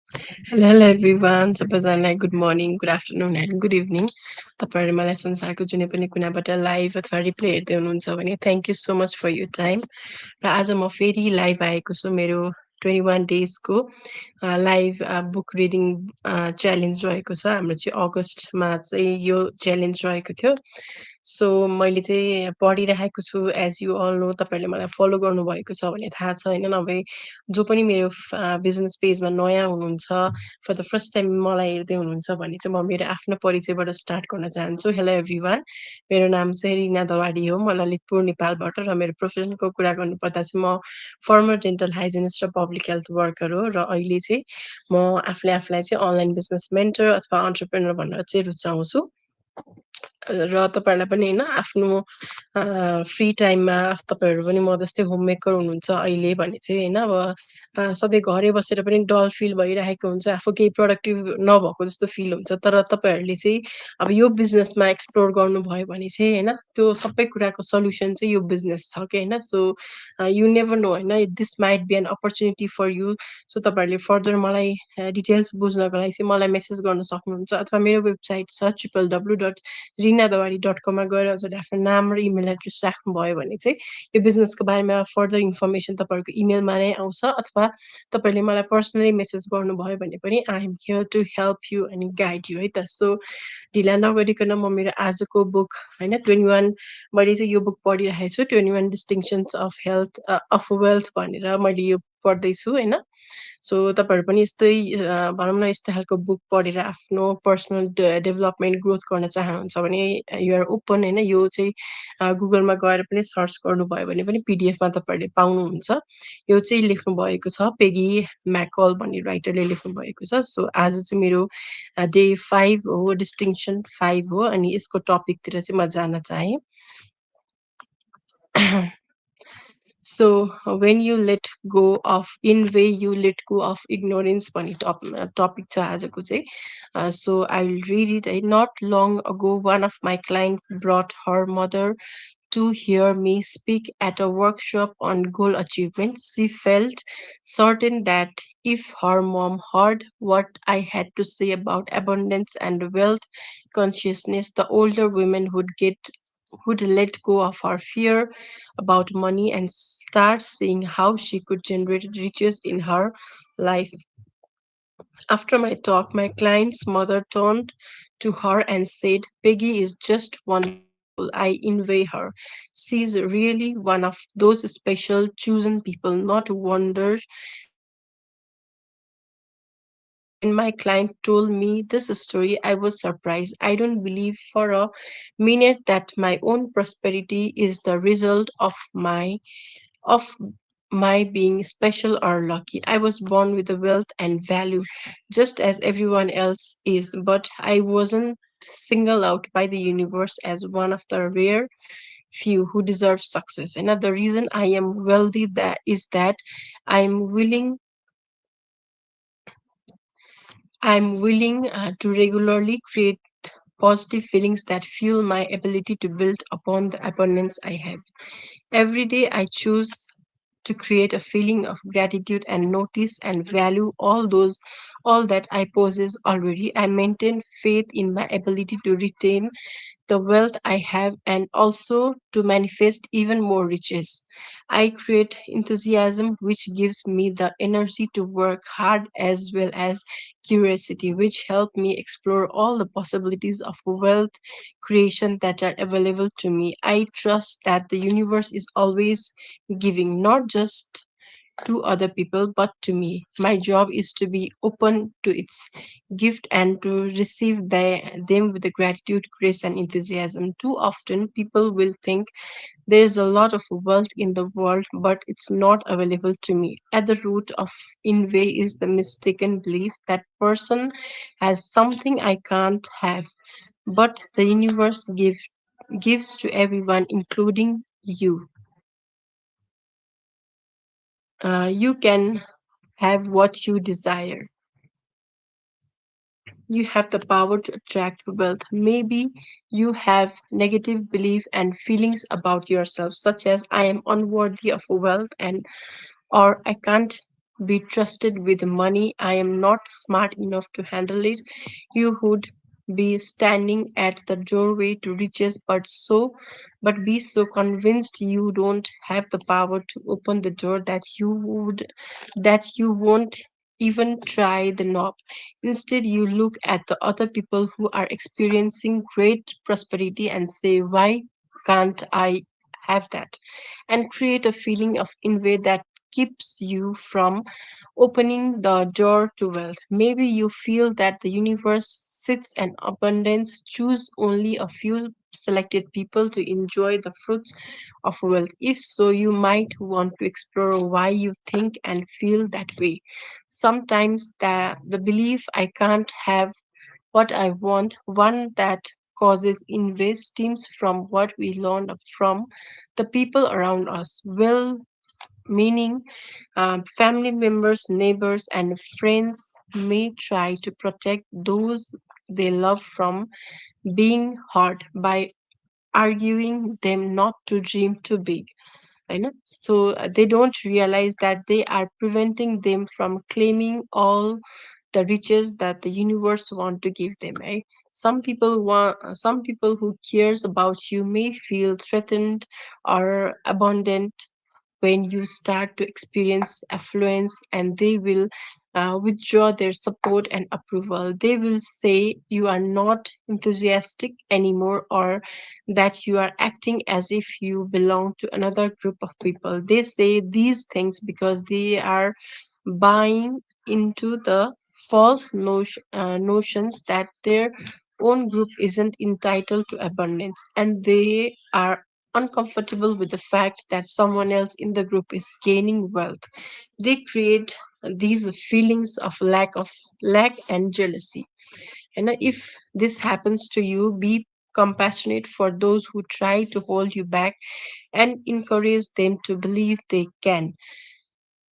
Hello everyone सबैजनालाई good morning, good afternoon and good evening. तपाईँहरू मलाई संसारको जुनै पनि कुनाबाट लाइभ अथवा रिप्ले हेर्दै हुनुहुन्छ भने thank you so much for your time. र आज म फेरि लाइभ आएको छु मेरो 21 डेजको लाइभ बुक रिडिङ च्यालेन्ज रहेको छ। हाम्रो चाहिँ अगस्टमा चाहिँ यो च्यालेन्ज रहेको थियो। सो मैले चाहिँ पढिरहेको छु एज यु अल नो। तपाईँहरूले मलाई फलो गर्नुभएको छ भने थाहा छ होइन, नभए जो पनि मेरो बिजनेस पेजमा नयाँ हुनुहुन्छ, फर द फर्स्ट टाइम मलाई हेर्दै हुनुहुन्छ भने चाहिँ म मेरो आफ्नो परिचयबाट स्टार्ट गर्न चाहन्छु। हेलो एभ्रिवान, मेरो नाम चाहिँ रिना दवाडी हो। म ललितपुर नेपालबाट र मेरो प्रोफेसनको कुरा गर्नुपर्दा चाहिँ म फर्मर डेन्टल हाइजिनिस्ट र पब्लिक हेल्थ वर्कर हो। र अहिले चाहिँ म आफूलाई चाहिँ अनलाइन बिजनेस मेन्टर अथवा अन्टरप्रेनर भनेर चाहिँ रुचाउँछु। र तपाईँहरूलाई पनि होइन आफ्नो फ्री टाइममा तपाईँहरू पनि म जस्तै होममेकर हुनुहुन्छ अहिले भने चाहिँ होइन, अब सधैँ घरै बसेर पनि डल फिल भइरहेको हुन्छ, आफू केही प्रोडक्टिभ नभएको जस्तो फिल हुन्छ। तर तपाईँहरूले चाहिँ अब यो बिजनेसमा एक्सप्लोर गर्नुभयो भने चाहिँ होइन, त्यो सबै कुराको सल्युसन चाहिँ यो बिजनेस छ कि होइन। सो यु नेभर नो होइन, this might be an opportunity for you. So तपाईँहरूले फर्दर मलाई डिटेल्स बुझ्नको लागि चाहिँ मलाई मेसेज गर्न सक्नुहुन्छ, अथवा मेरो वेबसाइट छ www.rinadawari.com मा गएर हजुरले आफ्नो नाम र इमेल एड्रेस राख्नुभयो भने चाहिँ यो बिजनेसको बारेमा फर्दर इन्फर्मेसन तपाईँहरूको इमेलमा नै आउँछ, अथवा तपाईँले मलाई पर्सनली मेसेज गर्नुभयो भने पनि I am here to help you and guide you है त। सो ढिला नगरिकन म मेरो आजको बुक होइन 21, मैले चाहिँ यो बुक पढिरहेको छु 21 डिस्टिङसन्स अफ हेल्थ अफ वेल्थ भनेर मैले यो पढ्दैछु होइन। सो तपाईँहरू पनि यस्तै भनौँ न यस्तो खालको बुक पढेर आफ्नो पर्सनल डेभलपमेन्ट ग्रोथ गर्न चाहनुहुन्छ भने युआर ओपन होइन। यो चाहिँ गुगलमा गएर पनि सर्च गर्नुभयो भने पनि पिडिएफमा तपाईँहरूले पाउनुहुन्छ। यो चाहिँ लेख्नुभएको छ पेगी म्याकल भन्ने राइटरले लेख्नुभएको छ। सो आज चाहिँ मेरो डे 5 हो, डिस्टिङसन 5 हो, अनि यसको टपिकतिर चाहिँ म जान चाहेँ। So when you let go of in way you let go of ignorance भन्ने टपिक छ आजको चाहिँ। So I will read it. Not long ago one of my clients brought her mother to hear me speak at a workshop on goal achievement. She felt certain that if her mom heard what I had to say about abundance and wealth consciousness, the older women would let go of her fear about money and start seeing how she could generate riches in her life. After my talk, my client's mother turned to her and said, Peggy is just wonderful. I envy her. She's really one of those special chosen people, not wonders. When my client told me this story, I was surprised. I don't believe for a minute that my own prosperity is the result of my being special or lucky. I was born with the wealth and value, just as everyone else is, but I wasn't singled out by the universe as one of the rare few who deserve success. And the reason I am wealthy that is that I'm willing I'm willing to regularly create positive feelings that fuel my ability to build upon the abundance I have. Every day I choose to create a feeling of gratitude and notice and value all that I possess already. I maintain faith in my ability to retain the wealth I have and also to manifest even more riches. I create enthusiasm, which gives me the energy to work hard as well as curiosity, which help me explore all the possibilities of wealth creation that are available to me. I trust that the universe is always giving, not just to other people, but to me. My job is to be open to its gift and to receive them with the gratitude, grace, and enthusiasm. Too often, people will think there's a lot of wealth in the world, but it's not available to me. At the root of envy is the mistaken belief that person has something I can't have, but the universe gives to everyone, including you. You can have what you desire. You have the power to attract wealth. Maybe you have negative belief and feelings about yourself, such as I am unworthy of wealth and or I can't be trusted with money. I am not smart enough to handle it. You would be standing at the doorway to riches, but be so convinced you don't have the power to open the door that you won't even try the knob. Instead, you look at the other people who are experiencing great prosperity and say, why can't I have that? And create a feeling of envy that keeps you from opening the door to wealth. Maybe you feel that the universe sits in abundance, choose only a few selected people to enjoy the fruits of wealth. If so, you might want to explore why you think and feel that way. Sometimes the belief I can't have what I want, one that causes envy, stems from what we learned from the people around us. Well meaning family members, neighbors, and friends may try to protect those they love from being hurt by arguing them not to dream too big. I know. So they don't realize that they are preventing them from claiming all the riches that the universe want to give them. Right? Some people who cares about you may feel threatened or abandoned when you start to experience affluence, and they will withdraw their support and approval. They will say you are not enthusiastic anymore, or that you are acting as if you belong to another group of people. They say these things because they are buying into the notions that their own group isn't entitled to abundance, and they are uncomfortable with the fact that someone else in the group is gaining wealth. They create these feelings of lack and jealousy. And if this happens to you, be compassionate for those who try to hold you back and encourage them to believe they can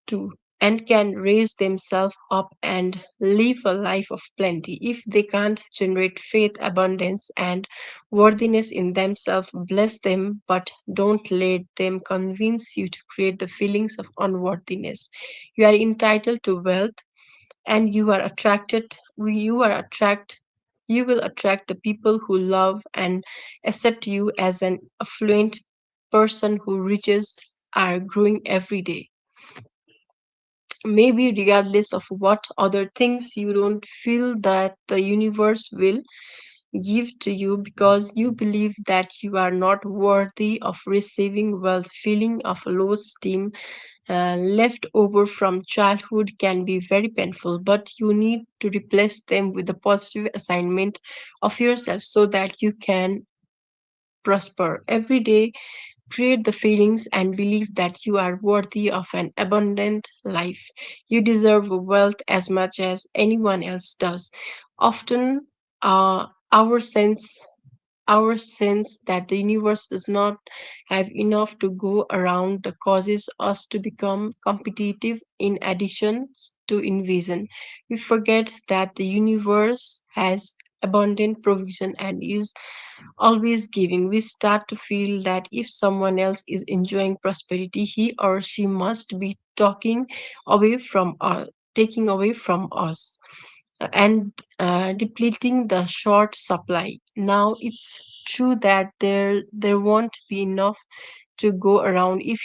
too, and can raise themselves up and live a life of plenty. If they can't generate faith, abundance, and worthiness in themselves, bless them, but don't let them convince you to create the feelings of unworthiness. You are entitled to wealth, and you will attract the people who love and accept you as an affluent person who riches are growing every day. Maybe regardless of what other things you don't feel that the universe will give to you because you believe that you are not worthy of receiving wealth. Feeling of low esteem left over from childhood can be very painful, but you need to replace them with a positive assignment of yourself so that you can prosper every day. Create the feelings and believe that you are worthy of an abundant life. You deserve wealth as much as anyone else does. Often, uh, our sense our sense that the universe does not have enough to go around that causes us to become competitive in addition to envision. We forget that the universe has abundant provision and is always giving. We start to feel that if someone else is enjoying prosperity, he or she must be away from us, taking away from us, and depleting the short supply. Now it's true that there won't be enough to go around if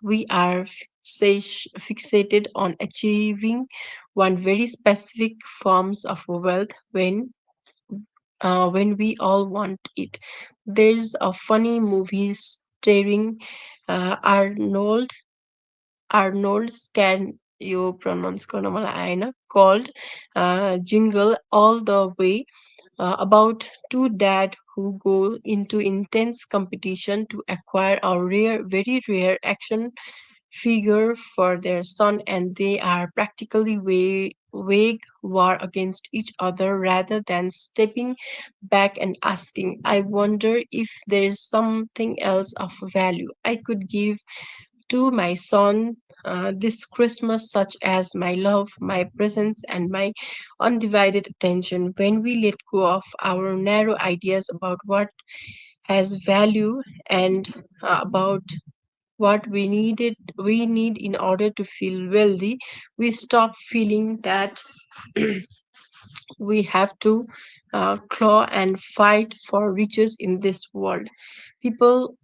we are fixated on achieving one very specific forms of wealth when we all want it. There's a funny movie starring Arnold Scan yo pronounce गर्न मलाई आएन called Jingle All the Way, about two dads who go into intense competition to acquire a very rare action figure for their son, and they are practically wage war against each other rather than stepping back and asking, I wonder if there's something else of value I could give to my son this Christmas, such as my love, my presence, and my undivided attention. When we let go of our narrow ideas about what has value and about what we need in order to feel wealthy, we stop feeling that we have to claw and fight for riches in this world. People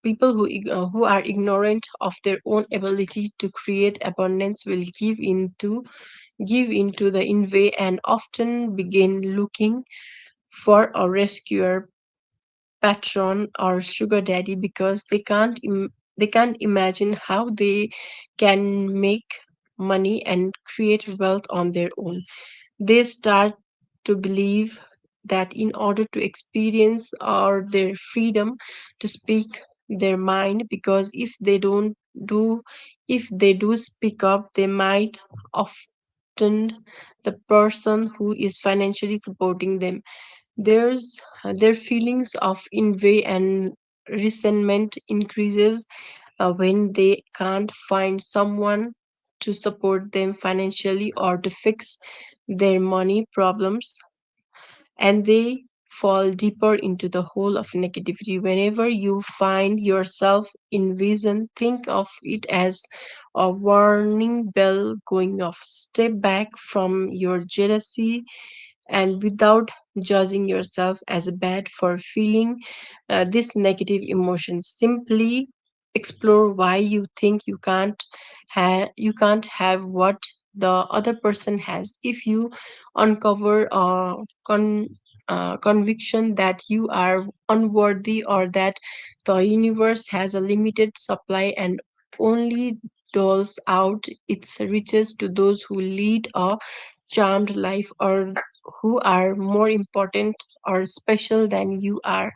who are ignorant of their own ability to create abundance will give into the envy and often begin looking for a rescuer, patron, or sugar daddy because they can't imagine how they can make money and create wealth on their own. They start to believe that in order to experience or their freedom to speak their mind, because do if they do speak up, they might offend the person who is financially supporting them. Their feelings of envy and resentment increases when they can't find someone to support them financially or to fix their money problems, and they fall deeper into the hole of negativity. Whenever you find yourself in vision, think of it as a warning bell going off. Step back from your jealousy and without judging yourself as bad for feeling this negative emotion. Simply explore why you think you can't have what the other person has. If you uncover a conviction that you are unworthy or that the universe has a limited supply and only doles out its riches to those who lead a charmed life or who are more important or special than you are.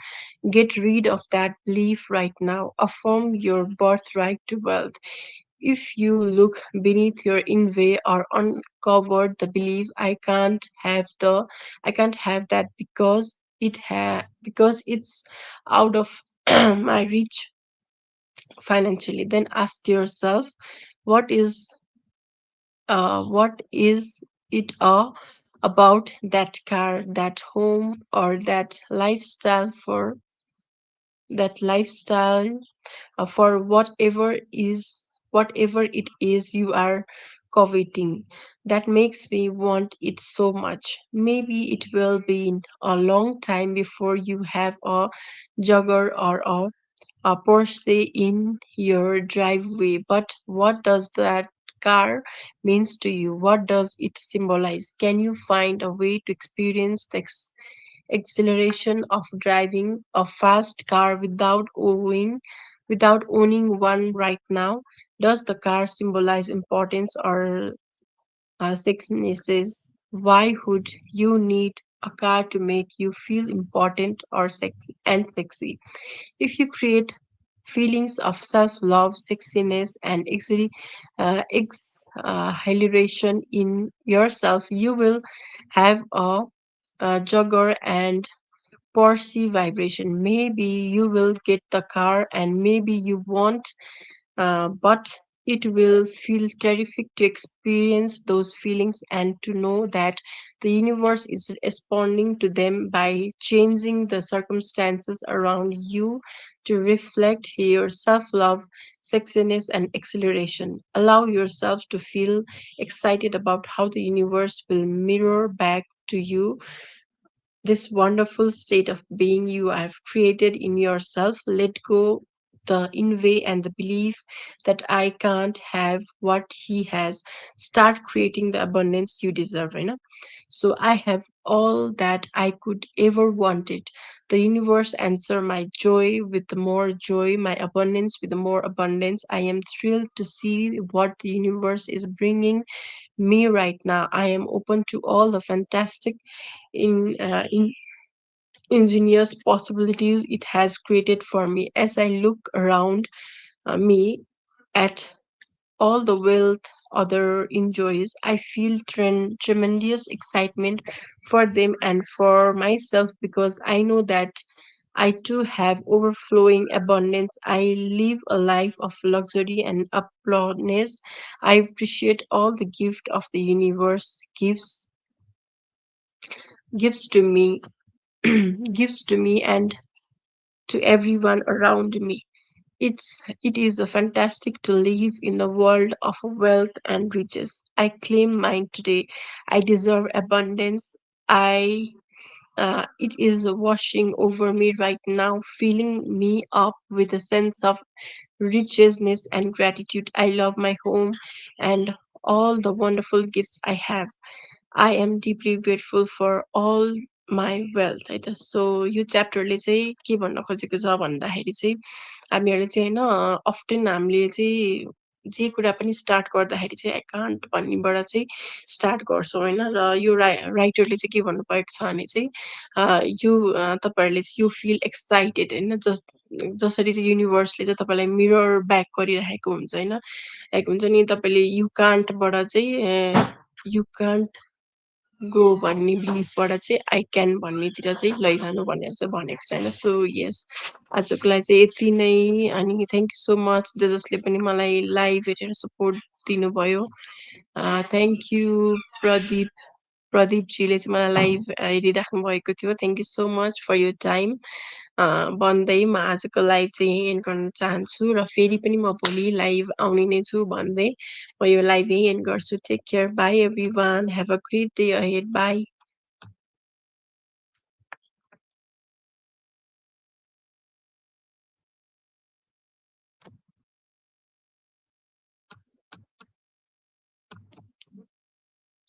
Get rid of that belief right now. Affirm your birthright to wealth. If you look beneath your envy or uncover the belief, I can't have that because it's out of my reach financially, then ask yourself, what is it about that car, that home, or that lifestyle for whatever it is you are coveting that makes me want it so much. Maybe it will be a long time before you have a jogger or a Porsche in your driveway, but what does that car means to you? What does it symbolize? Can you find a way to experience the exhilaration of driving a fast car without owning one right now? Does the car symbolize importance or sexiness? Why would you need a car to make you feel important or sexy? If you create feelings of self-love, sexiness, and exhilaration in yourself, you will have a jogger and Porsche vibration. Maybe you will get the car and maybe you won't, but it will feel terrific to experience those feelings and to know that the universe is responding to them by changing the circumstances around you to reflect your self love, sexiness, and exhilaration. Allow yourself to feel excited about how the universe will mirror back to you this wonderful state of being you have created in yourself. Let go the envy and the belief that I can't have what he has. Start creating the abundance you deserve. You know? So I have all that I could ever wanted. The universe answer my joy with the more joy, my abundance with the more abundance. I am thrilled to see what the universe is bringing me right now. I am open to all the fantastic in ingenious possibilities it has created for me. As I look around me at all the wealth other enjoys, I feel tremendous excitement for them and for myself because I know that I too have overflowing abundance. I live a life of luxury and applause. I appreciate all the gift of the universe gives to me gives to me and to everyone around me. it is fantastic to live in the world of wealth and riches. I claim mine today. I deserve abundance. I it is washing over me right now, filling me up with a sense of richness and gratitude. I love my home and all the wonderful gifts I have. I am deeply grateful for all my wealth है त सो यो च्याप्टरले चाहिँ के भन्न खोजेको छ भन्दाखेरि चाहिँ हामीहरूले चाहिँ होइन अफ्टेन हामीले चाहिँ जे कुरा पनि स्टार्ट गर्दाखेरि चाहिँ एकाउन्ट भन्नेबाट चाहिँ स्टार्ट गर्छौँ होइन र यो राइटरले चाहिँ के भन्नुभएको छ भने चाहिँ तपाईँहरूले चाहिँ यो फिल एक्साइटेड होइन जसरी चाहिँ युनिभर्सले चाहिँ तपाईँलाई मिरर ब्याक गरिरहेको हुन्छ होइन लाइक हुन्छ नि तपाईँले यु कान्टबाट चाहिँ यु कान्ट गो भन्ने बिलिफबाट चाहिँ आई क्यान भन्नेतिर चाहिँ लैजानु भनेर चाहिँ भनेको छैन सो यस आजको लागि चाहिँ यति नै अनि थ्याङ्क यू सो मच जसले पनि मलाई लाइभ हेरेर सपोर्ट दिनुभयो थ्याङ्क यू प्रदीपजीले चाहिँ मलाई लाइभ हेरिराख्नु भएको थियो thank you so much for your time भन्दै म आजको लाइभ चाहिँ यहीँ एन्ड गर्न चाहन्छु र फेरि पनि म भोलि लाइभ आउने नै छु भन्दै म यो लाइभ यहीँ एन्ड गर्छु take care bye everyone have a great day ahead by